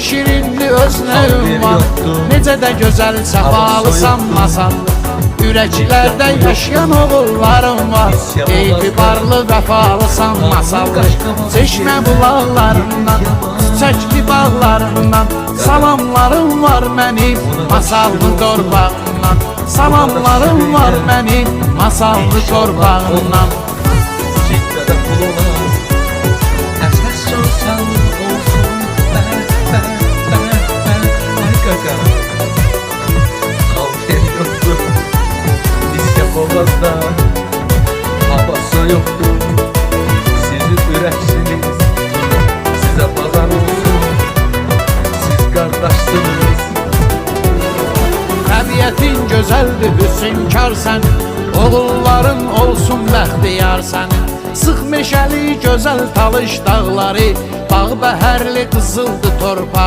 şirinli özlüğüm var. Necə də gözəl səfalısan masal. Ürəklərdə yaşayan oğullarım var. Etibarlı vəfalısan masallı. Çeşmə bulaqlarından, çiçəkli bağlarından salamlarım var mənim masallı torpağımdan. Salamlarım var mənim masallı torpağımdan. Boğazda havası yoktur. Siz ürəksiniz, sizə bazar olsun. Siz qardaşsınız. Təbiətin gözəldir, hüsnkarsən. Oğulların olsun bəxtiyar sənin. Sıx meşəli gözəl Talış dağları, bağ bəhərli qızıldı torpaq.